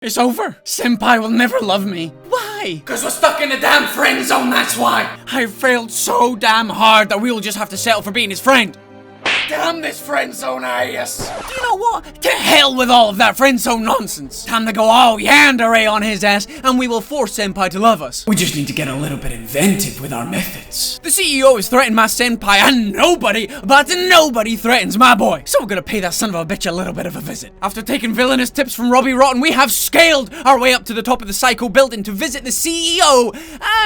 It's over. Senpai will never love me. Why? Cause we're stuck in a damn friend zone, that's why. I failed so damn hard that we'll just have to settle for being his friend. Damn this friend zone, yes. Do you know what? To hell with all of that friend zone nonsense. Time to go all Yandere on his ass, and we will force Senpai to love us. We just need to get a little bit inventive with our methods. The CEO has threatened my Senpai, and nobody threatens my boy. So we're gonna pay that son of a bitch a little bit of a visit. After taking villainous tips from Robbie Rotten, we have scaled our way up to the top of the Psycho building to visit the CEO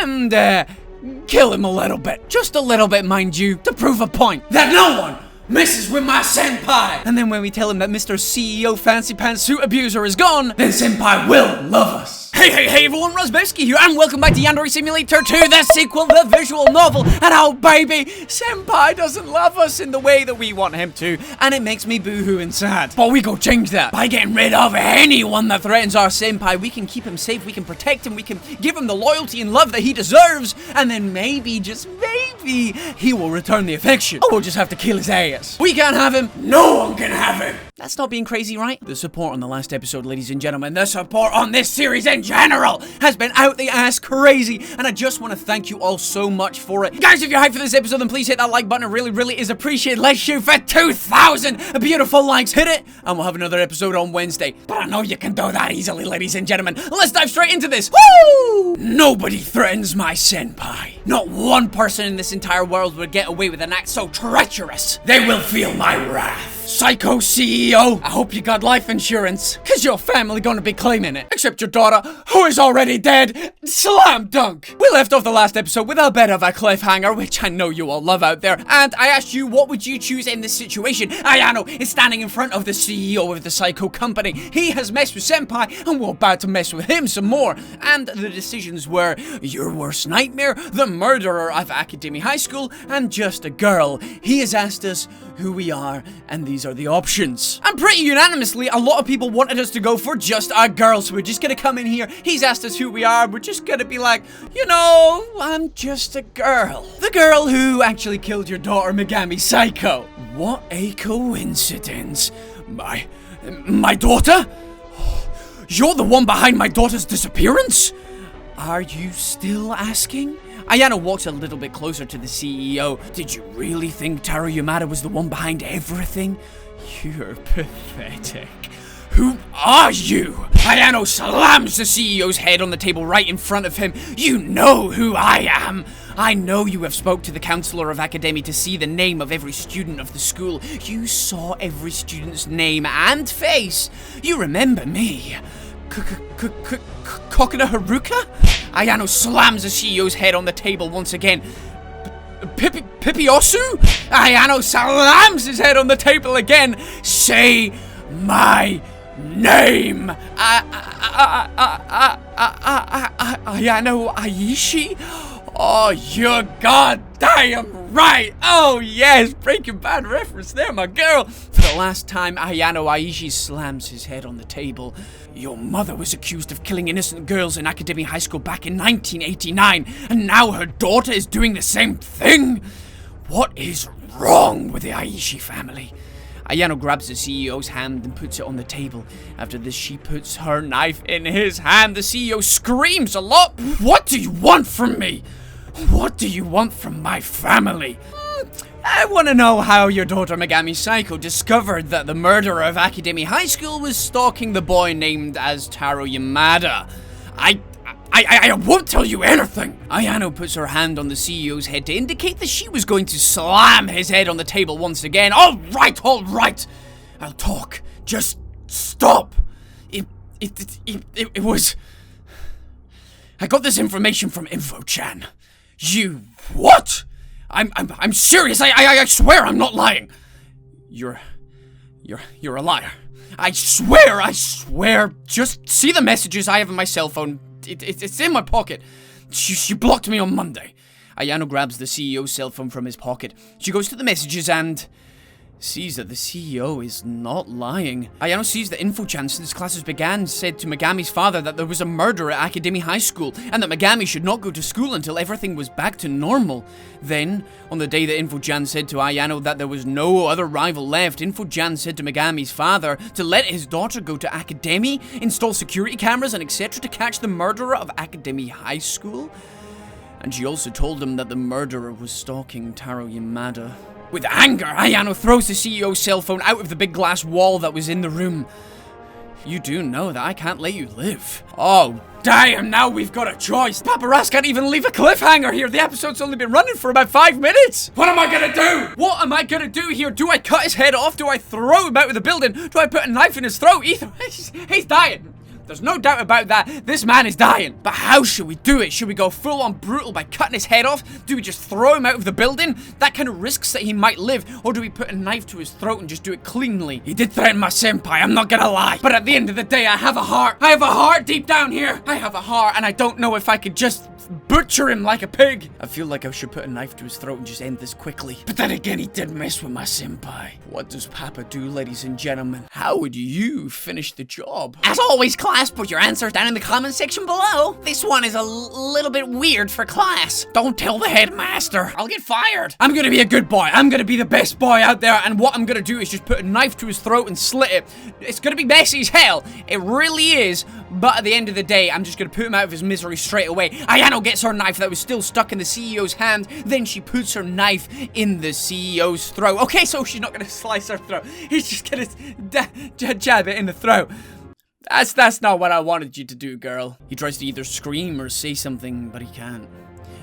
and, kill him a little bit. Just a little bit, mind you, to prove a point. That no one messes with my Senpai! And then when we tell him that Mr. CEO Fancy Pants Suit Abuser is gone, then Senpai will love us. Hey everyone, Razzbowski here, and welcome back to Yandere Simulator 2, the sequel, the visual novel, and oh baby, Senpai doesn't love us in the way that we want him to, and it makes me boo-hoo and sad. But we go change that. By getting rid of anyone that threatens our Senpai, we can keep him safe, we can protect him, we can give him the loyalty and love that he deserves, and then maybe, just maybe, he will return the affection. Or we'll just have to kill his ass. We can't have him, no one can have him. That's not being crazy, right? The support on the last episode, ladies and gentlemen, the support on this series in general has been out the ass crazy, and I just want to thank you all so much for it. Guys, if you're hyped for this episode, then please hit that like button. It really is appreciated. Let's shoot for 2,000 beautiful likes. Hit it, and we'll have another episode on Wednesday. But I know you can do that easily, ladies and gentlemen. Let's dive straight into this. Woo! Nobody threatens my Senpai. Not one person in this entire world would get away with an act so treacherous. They will feel my wrath. Psycho CEO, I hope you got life insurance, cause your family gonna be claiming it. Except your daughter, who is already dead. Slam dunk. We left off the last episode with a bit of a cliffhanger, which I know you all love out there, and I asked you, what would you choose in this situation? Ayano is standing in front of the CEO of the Psycho company. He has messed with Senpai, and we're about to mess with him some more. And the decisions were your worst nightmare, the murderer of Academy High School, and just a girl. He has asked us who we are, and these are the options. And pretty unanimously, a lot of people wanted us to go for just a girl, so we're just gonna come in here, he's asked us who we are, we're just gonna be like, you know, I'm just a girl. The girl who actually killed your daughter, Megami Psycho. What a coincidence. My daughter? You're the one behind my daughter's disappearance? Are you still asking? Ayano walks a little bit closer to the CEO. Did you really think Taro Yamada was the one behind everything? You're pathetic. Who are you? Ayano slams the CEO's head on the table right in front of him. You know who I am. I know you have spoke to the counselor of academy to see the name of every student of the school. You saw every student's name and face. You remember me. Kokina Haruka? Ayano slams the CEO's head on the table once again. Pipiosu? Ayano slams his head on the table again. Say my name. Ayano Aishi? Oh, you're goddamn right. Oh, yes. Breaking Bad reference there, my girl. For the last time, Ayano Aishi slams his head on the table. Your mother was accused of killing innocent girls in Academy High School back in 1989, and now her daughter is doing the same thing? What is wrong with the Aishi family? Ayano grabs the CEO's hand and puts it on the table. After this, she puts her knife in his hand. The CEO screams a lot. What do you want from me? What do you want from my family? I want to know how your daughter Megami Psycho discovered that the murderer of Academy High School was stalking the boy named as Taro Yamada. I won't tell you anything. Ayano puts her hand on the CEO's head to indicate that she was going to slam his head on the table once again. All right. I'll talk. Just stop. It was... I got this information from Info-chan. You... what? I'm serious. I swear I'm not lying. You're a liar. I swear. Just see the messages I have on my cell phone. It's in my pocket. She blocked me on Monday. Ayano grabs the CEO's cell phone from his pocket. She goes to the messages and sees that the CEO is not lying. Ayano sees that Info-chan, since classes began, said to Megami's father that there was a murder at Academy High School, and that Megami should not go to school until everything was back to normal. Then, on the day that Info-chan said to Ayano that there was no other rival left, Info-chan said to Megami's father to let his daughter go to Academy, install security cameras and etc. to catch the murderer of Academy High School. And she also told him that the murderer was stalking Taro Yamada. With anger, Ayano throws the CEO's cell phone out of the big glass wall that was in the room. You do know that I can't let you live. Oh, damn, now we've got a choice. Papa Ras can't even leave a cliffhanger here. The episode's only been running for about 5 minutes. What am I gonna do? What am I gonna do here? Do I cut his head off? Do I throw him out of the building? Do I put a knife in his throat? Either he's dying. There's no doubt about that. This man is dying. But how should we do it? Should we go full on brutal by cutting his head off? Do we just throw him out of the building? That kind of risks that he might live. Or do we put a knife to his throat and just do it cleanly? He did threaten my senpai, I'm not gonna lie. But at the end of the day, I have a heart. I have a heart deep down here. I have a heart, and I don't know if I could just butcher him like a pig. I feel like I should put a knife to his throat and just end this quickly. But then again, he did mess with my senpai. What does Papa do, ladies and gentlemen? How would you finish the job? As always, class, put your answers down in the comment section below. This one is a little bit weird for class. Don't tell the headmaster. I'll get fired. I'm gonna be a good boy. I'm gonna be the best boy out there, and what I'm gonna do is just put a knife to his throat and slit it. It's gonna be messy as hell. It really is. But at the end of the day, I'm just gonna put him out of his misery straight away. Ayano gets her knife that was still stuck in the CEO's hand. Then she puts her knife in the CEO's throat. Okay, so she's not gonna slice her throat. He's just gonna jab it in the throat. That's not what I wanted you to do, girl. He tries to either scream or say something, but he can't.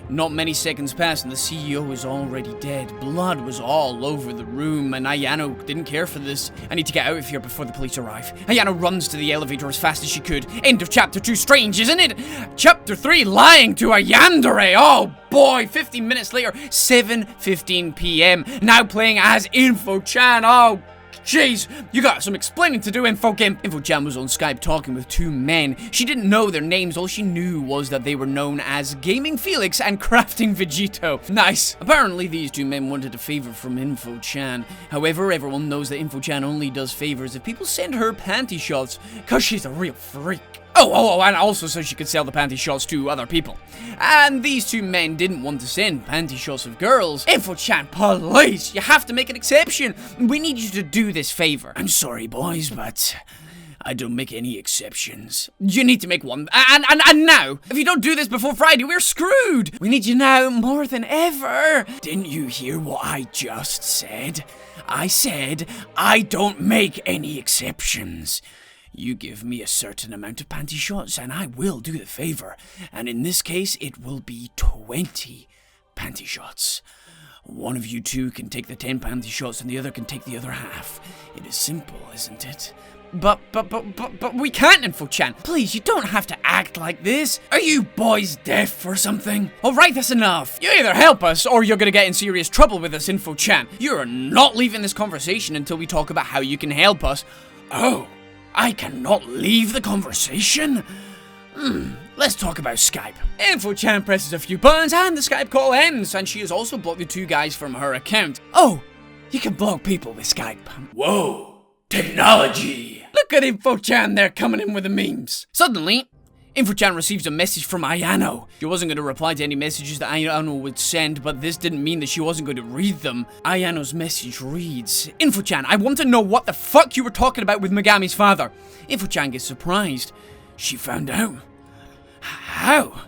Not many seconds pass and the CEO is already dead. Blood was all over the room, and Ayano didn't care for this. I need to get out of here before the police arrive. Ayano runs to the elevator as fast as she could. End of chapter 2. Strange, isn't it? Chapter 3, lying to a yandere. Oh boy, 15 minutes later, 7:15 p.m. Now playing as Info-chan. Oh, jeez, you got some explaining to do, Info-chan. Info-chan was on Skype talking with 2 men. She didn't know their names. All she knew was that they were known as Gaming Felix and Crafting Vegito. Nice. Apparently, these 2 men wanted a favor from Info-chan. However, everyone knows that Info-chan only does favors if people send her panty shots, cause she's a real freak. Oh, and also so she could sell the panty shots to other people. And these 2 men didn't want to send panty shots of girls. Info-chan, please, you have to make an exception. We need you to do this favor. I'm sorry, boys, but I don't make any exceptions. You need to make one. And now, if you don't do this before Friday, we're screwed. We need you now more than ever. Didn't you hear what I just said? I said I don't make any exceptions. You give me a certain amount of panty shots and I will do the favor. And in this case, it will be 20 panty shots. One of you 2 can take the 10 panty shots and the other can take the other half. It is simple, isn't it? But we can't, Info-chan. Please, you don't have to act like this. Are you boys deaf or something? Alright, that's enough. You either help us or you're gonna get in serious trouble with us, Info-chan. You're not leaving this conversation until we talk about how you can help us. Oh, I cannot leave the conversation? Let's talk about Skype. Info-chan presses a few buttons and the Skype call ends, and she has also blocked the 2 guys from her account. Oh, you can block people with Skype. Whoa, technology. Look at Info-chan there coming in with the memes. Suddenly, Info-chan receives a message from Ayano. She wasn't going to reply to any messages that Ayano would send, but this didn't mean that she wasn't going to read them. Ayano's message reads, Info-chan, I want to know what the fuck you were talking about with Megami's father. Info-chan gets surprised. She found out. How?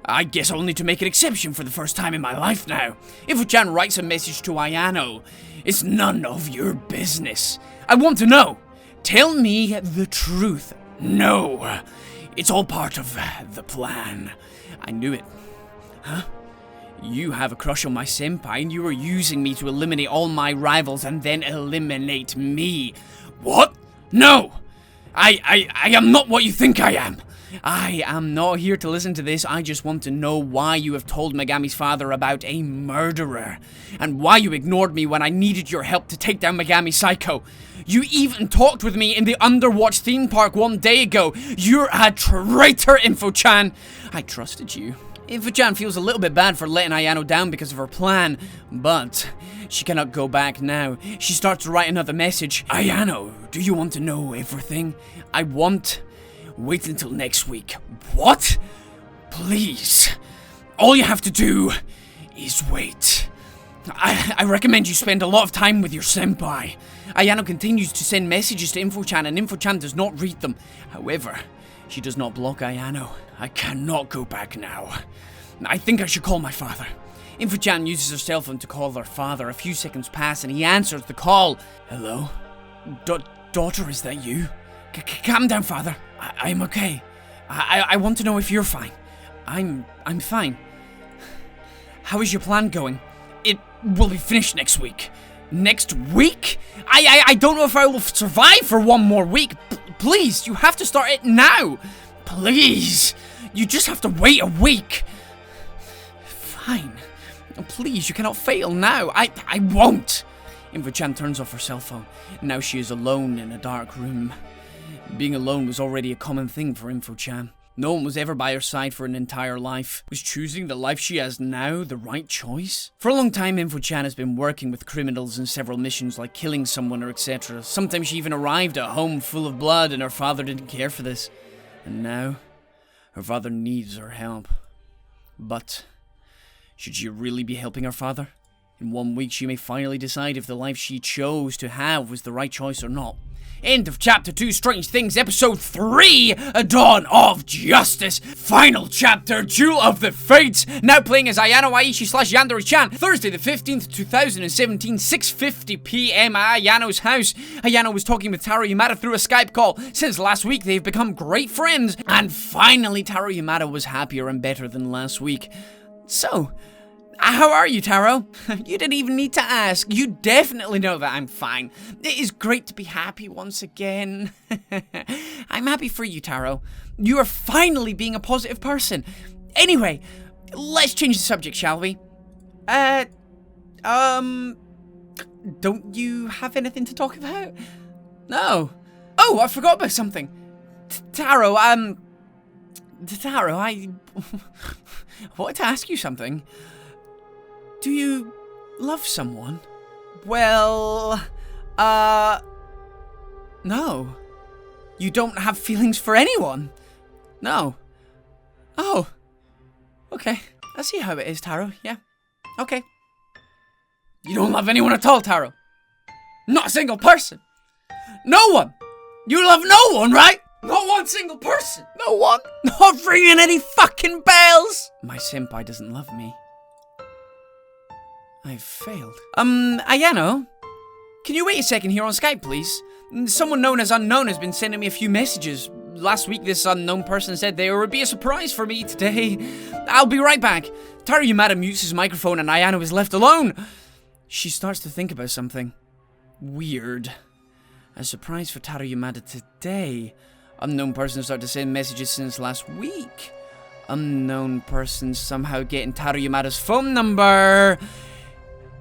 I guess I'll need to make an exception for the first time in my life now. Info-chan writes a message to Ayano. It's none of your business. I want to know. Tell me the truth. No. It's all part of the plan. I knew it. Huh? You have a crush on my senpai and you are using me to eliminate all my rivals and then eliminate me. What? No! I am not what you think I am. I am not here to listen to this. I just want to know why you have told Megami's father about a murderer. And why you ignored me when I needed your help to take down Megami Psycho. You even talked with me in the Underwatch theme park 1 day ago. You're a traitor, Info-chan. I trusted you. Info-chan feels a little bit bad for letting Ayano down because of her plan, but she cannot go back now. She starts to write another message. Ayano, do you want to know everything? I want... Wait until next week. What? Please. All you have to do is wait. I recommend you spend a lot of time with your senpai. Ayano continues to send messages to Info-chan and Info-chan does not read them. However, she does not block Ayano. I cannot go back now. I think I should call my father. Info-chan uses her cell phone to call her father. A few seconds pass and he answers the call. Hello? Daughter, is that you? Calm down, father. I'm okay. I want to know if you're fine. I'm fine. How is your plan going? It will be finished next week. Next week? I don't know if I will survive for one more week. Please, you have to start it now. Please. You just have to wait a week. Fine. Please, you cannot fail now. I won't. Info-chan turns off her cell phone. Now she is alone in a dark room. Being alone was already a common thing for Info-chan. No one was ever by her side for an entire life. Was choosing the life she has now the right choice? For a long time, Info-chan has been working with criminals in several missions like killing someone or etc. Sometimes she even arrived at home full of blood and her father didn't care for this. And now, her father needs her help. But, should she really be helping her father? In 1 week, she may finally decide if the life she chose to have was the right choice or not. End of Chapter 2, Strange Things, Episode 3, A Dawn of Justice. Final chapter, Duel of the Fates. Now playing as Ayano Aishi / Yandere Chan. Thursday the 15th, 2017, 6:50 PM at Ayano's house. Ayano was talking with Taro Yamada through a Skype call. Since last week, they've become great friends. And finally, Taro Yamada was happier and better than last week. So... how are you, Taro? You didn't even need to ask. You definitely know that I'm fine. It is great to be happy once again. I'm happy for you, Taro. You are finally being a positive person. Anyway, let's change the subject, shall we? Don't you have anything to talk about? No. Oh, I forgot about something. Taro, Taro, I wanted to ask you something. Do you love someone? Well, no. You don't have feelings for anyone? No. Oh. Okay. I see how it is, Taro. Yeah. Okay. You don't love anyone at all, Taro? Not a single person? No one? You love no one, right? Not one single person? No one? Not ringing any fucking bells? My senpai doesn't love me. I've failed. Ayano? Can you wait a second here on Skype, please? Someone known as Unknown has been sending me a few messages. Last week, this unknown person said there would be a surprise for me today. I'll be right back. Taro Yamada mutes his microphone and Ayano is left alone. She starts to think about something. Weird. A surprise for Taro Yamada today. Unknown person started to send messages since last week. Unknown person somehow getting Taro Yamada's phone number.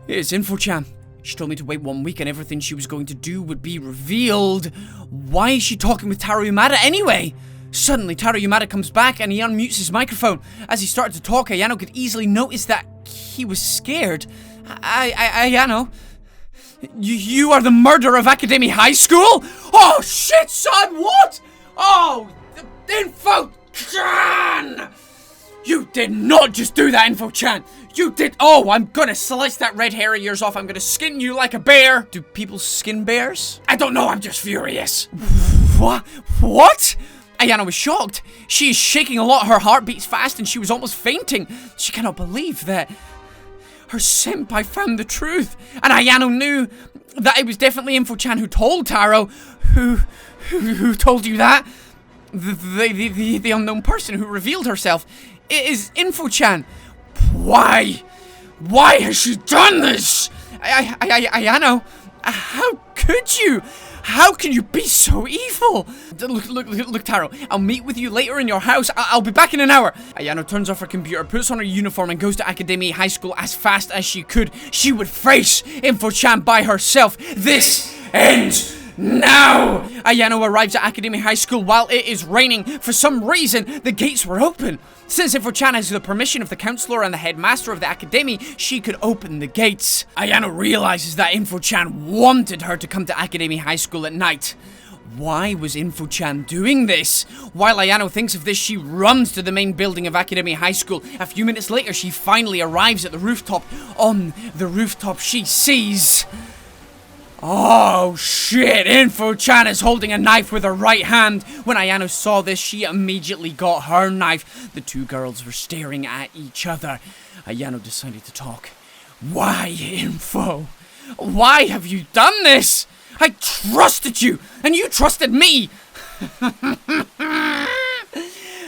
It's Info-chan. She told me to wait 1 week and everything she was going to do would be revealed. Why is she talking with Taro Yamada anyway? Suddenly, Taro Yamada comes back and he unmutes his microphone. As he started to talk, Ayano could easily notice that he was scared. Ayano, you are the murderer of Academy High School? Oh shit, son, what? Oh, Info-chan! You did not just do that, Info-chan! You did- Oh, I'm gonna slice that red hair of yours off. I'm gonna skin you like a bear. Do people skin bears? I don't know, I'm just furious. What? Ayano was shocked. She is shaking a lot, her heart beats fast and she was almost fainting. She cannot believe that her senpai found the truth. And Ayano knew that it was definitely Info-chan who told Taro. Who told you that? The unknown person who revealed herself. It is Info-chan. Why? Why has she done this? Ayano, how could you? How can you be so evil? Look, Taro, I'll meet with you later in your house. I'll be back in an hour. Ayano turns off her computer, puts on her uniform, and goes to Academy High School as fast as she could. She would face Info-chan by herself. This ends Now! Ayano arrives at Academy High School while it is raining. For some reason, the gates were open. Since Info-chan has the permission of the counselor and the headmaster of the academy, she could open the gates. Ayano realizes that Info-chan wanted her to come to Academy High School at night. Why was Info-chan doing this? While Ayano thinks of this, she runs to the main building of Academy High School. A few minutes later, she finally arrives at the rooftop. On the rooftop, she sees... Oh shit, Info-chan is holding a knife with her right hand. When Ayano saw this, she immediately got her knife. The two girls were staring at each other. Ayano decided to talk. Why, Info? Why have you done this? I trusted you, and you trusted me!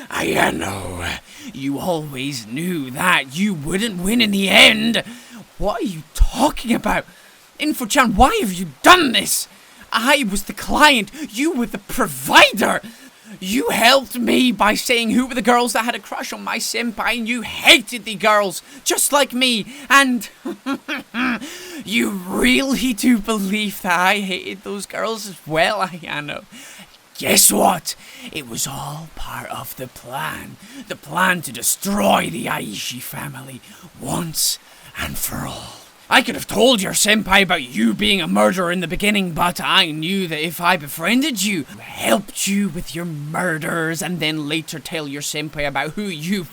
Ayano, you always knew that you wouldn't win in the end. What are you talking about? Info-chan, why have you done this? I was the client, you were the provider. You helped me by saying who were the girls that had a crush on my senpai, and you hated the girls, just like me, and you really do believe that I hated those girls as well, Ayano. Guess what? It was all part of the plan to destroy the Aishi family once and for all. I could have told your senpai about you being a murderer in the beginning, but I knew that if I befriended you, helped you with your murders, and then later tell your senpai about who you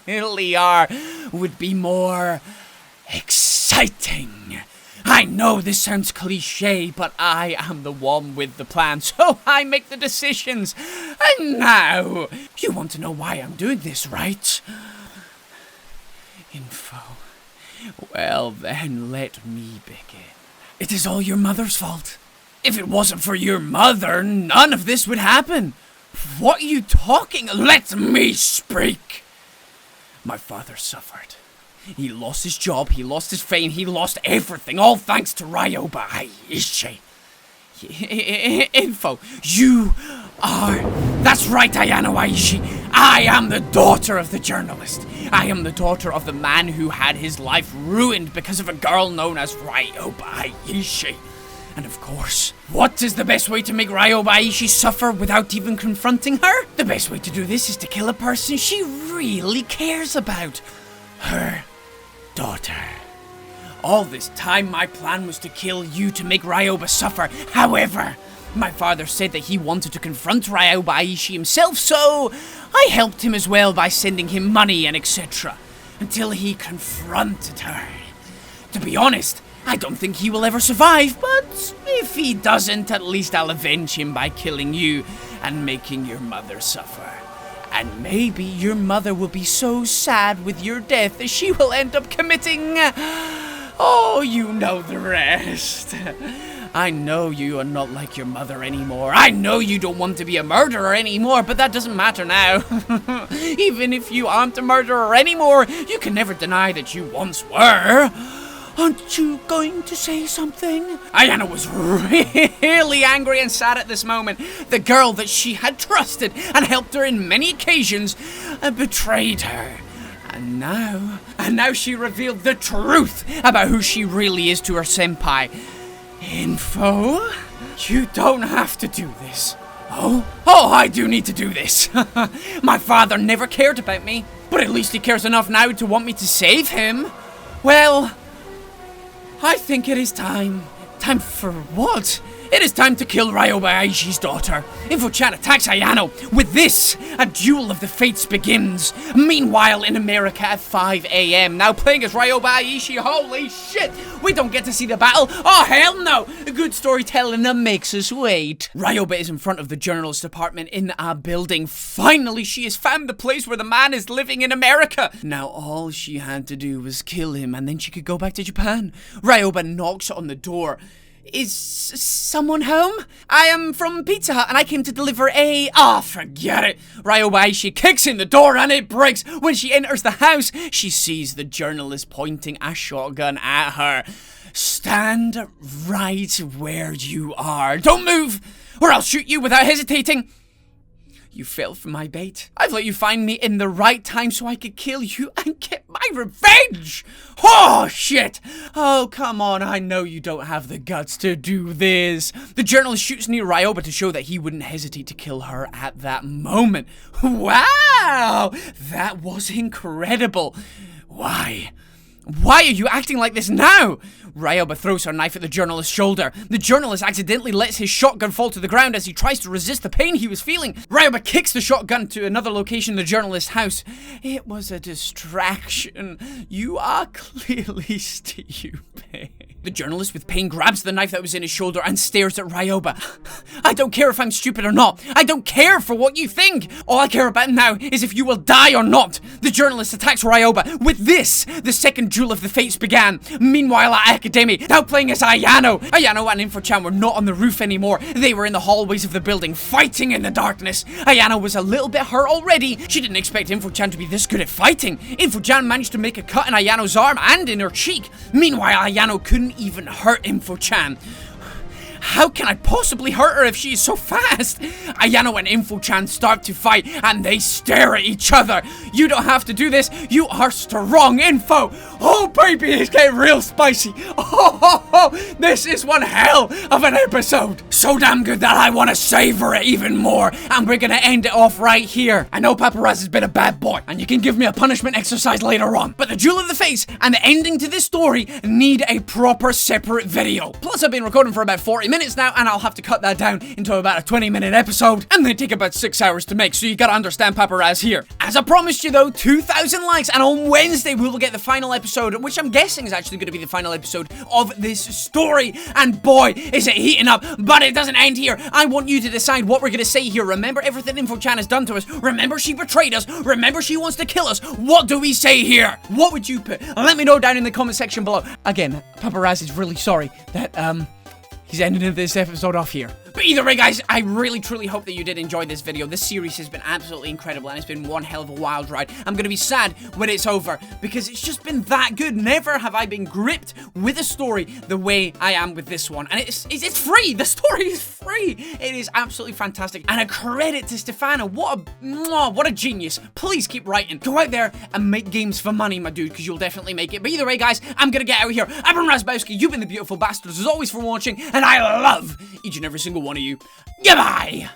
really are, would be more exciting. I know this sounds cliche, but I am the one with the plan, so I make the decisions. And now, you want to know why I'm doing this, right? Info. Well then, let me begin. It is all your mother's fault. If it wasn't for your mother, none of this would happen. What are you talking? Let me speak. My father suffered. He lost his job, he lost his fame, he lost everything, all thanks to Ryoba Aishi. Info, you are... That's right, Ayano Aishi. I am the daughter of the journalist. I am the daughter of the man who had his life ruined because of a girl known as Ryoba Aishi. And of course, what is the best way to make Ryoba Aishi suffer without even confronting her? The best way to do this is to kill a person she really cares about. Her daughter. All this time, my plan was to kill you to make Ryoba suffer. However, my father said that he wanted to confront Ryoba Aishi himself, so I helped him as well by sending him money and etc. Until he confronted her. To be honest, I don't think he will ever survive, but if he doesn't, at least I'll avenge him by killing you and making your mother suffer. And maybe your mother will be so sad with your death that she will end up committing... Oh, you know the rest. I know you are not like your mother anymore. I know you don't want to be a murderer anymore, but that doesn't matter now. Even if you aren't a murderer anymore, you can never deny that you once were. Aren't you going to say something? Ayano was really angry and sad at this moment. The girl that she had trusted and helped her in many occasions betrayed her. And now she revealed the truth about who she really is to her senpai. Info? You don't have to do this. Oh, I do need to do this. My father never cared about me, but at least he cares enough now to want me to save him. Well, I think it is time. Time for what? It is time to kill Ryoba Aishi's daughter. Info-chan attacks Ayano. With this, a duel of the fates begins. Meanwhile, in America at 5 a.m. Now playing as Ryoba Aishi. Holy shit! We don't get to see the battle. Oh, hell no! Good storytelling that makes us wait. Ryoba is in front of the journalist department in a building. Finally, she has found the place where the man is living in America. Now, all she had to do was kill him, and then she could go back to Japan. Ryoba knocks on the door. Is someone home? I am from Pizza Hut and I came to deliver a... Ah, forget it. Ryoba Aishi kicks in the door and it breaks. When she enters the house, she sees the journalist pointing a shotgun at her. Stand right where you are. Don't move or I'll shoot you without hesitating. You fell for my bait. I've let you find me in the right time so I could kill you and get my revenge. Oh, shit. Oh, come on. I know you don't have the guts to do this. The journalist shoots near Ryoba to show that he wouldn't hesitate to kill her at that moment. Wow. That was incredible. Why? Why are you acting like this now? Ryoba throws her knife at the journalist's shoulder. The journalist accidentally lets his shotgun fall to the ground as he tries to resist the pain he was feeling. Ryoba kicks the shotgun to another location in the journalist's house. It was a distraction. You are clearly stupid. The journalist with pain grabs the knife that was in his shoulder and stares at Ryoba. I don't care if I'm stupid or not. I don't care for what you think. All I care about now is if you will die or not. The journalist attacks Ryoba. With this, the second duel of the fates began. Meanwhile at Academy, now playing as Ayano. Ayano and Info-chan were not on the roof anymore. They were in the hallways of the building, fighting in the darkness. Ayano was a little bit hurt already. She didn't expect Info-chan to be this good at fighting. Info-chan managed to make a cut in Ayano's arm and in her cheek. Meanwhile, Ayano couldn't even hurt Info-chan. How can I possibly hurt her if she is so fast? Ayano and Info-chan start to fight and they stare at each other. You don't have to do this. You are strong, Info. Oh, baby, it's getting real spicy. Oh, this is one hell of an episode. So damn good that I want to savor it even more. And we're going to end it off right here. I know Paparazzi has been a bad boy and you can give me a punishment exercise later on. But the Duel of the Fates and the ending to this story need a proper separate video. Plus, I've been recording for about 40 minutes now, and I'll have to cut that down into about a 20-minute episode, and they take about 6 hours to make, so you gotta understand Paparazzi here. As I promised you though, 2,000 likes, and on Wednesday we will get the final episode, which I'm guessing is actually gonna be the final episode of this story, and boy, is it heating up, but it doesn't end here. I want you to decide what we're gonna say here. Remember everything Info-chan has done to us, remember she betrayed us, remember she wants to kill us. What do we say here? What would you put? Let me know down in the comment section below. Again, Paparazzi's really sorry that, he's ending this episode off here. But either way, guys, I really truly hope that you did enjoy this video. This series has been absolutely incredible, and it's been one hell of a wild ride. I'm gonna be sad when it's over, because it's just been that good. Never have I been gripped with a story the way I am with this one. And it's free. The story is free. It is absolutely fantastic. And a credit to Stefano. What a genius. Please keep writing. Go out there and make games for money, my dude, because you'll definitely make it. But either way, guys, I'm gonna get out of here. I've been Razzbowski. You've been the beautiful bastards, as always, for watching, and I love each and every single one of you. Goodbye!